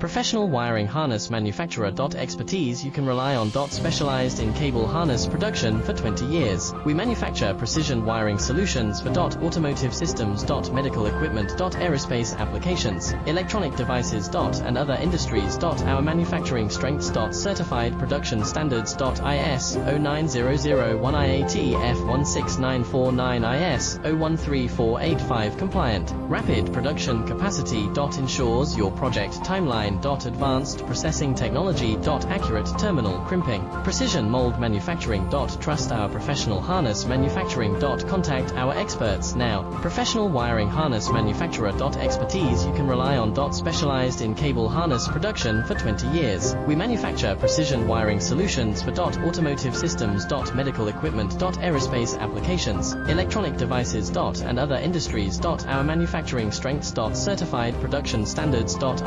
Professional wiring harness manufacturer. Expertise you can rely on. Specialized in cable harness production for 20 years. We manufacture precision wiring solutions for automotive systems, medical equipment, aerospace applications, electronic devices, and other industries. Our manufacturing strengths. Certified production standards. IS 09001 IATF 16949 IS 013485 compliant. Rapid production capacity. Ensures your project timeline. Advanced processing technology. Accurate terminal crimping. Precision mold manufacturing. Trust our professional harness manufacturing. Contact our experts now. Professional wiring harness manufacturer. Expertise you can rely on. Specialized in cable harness production for 20 years. We manufacture precision wiring solutions for automotive systems, medical equipment, aerospace applications, electronic devices, and other industries. Our manufacturing strengths. Certified production standards. IS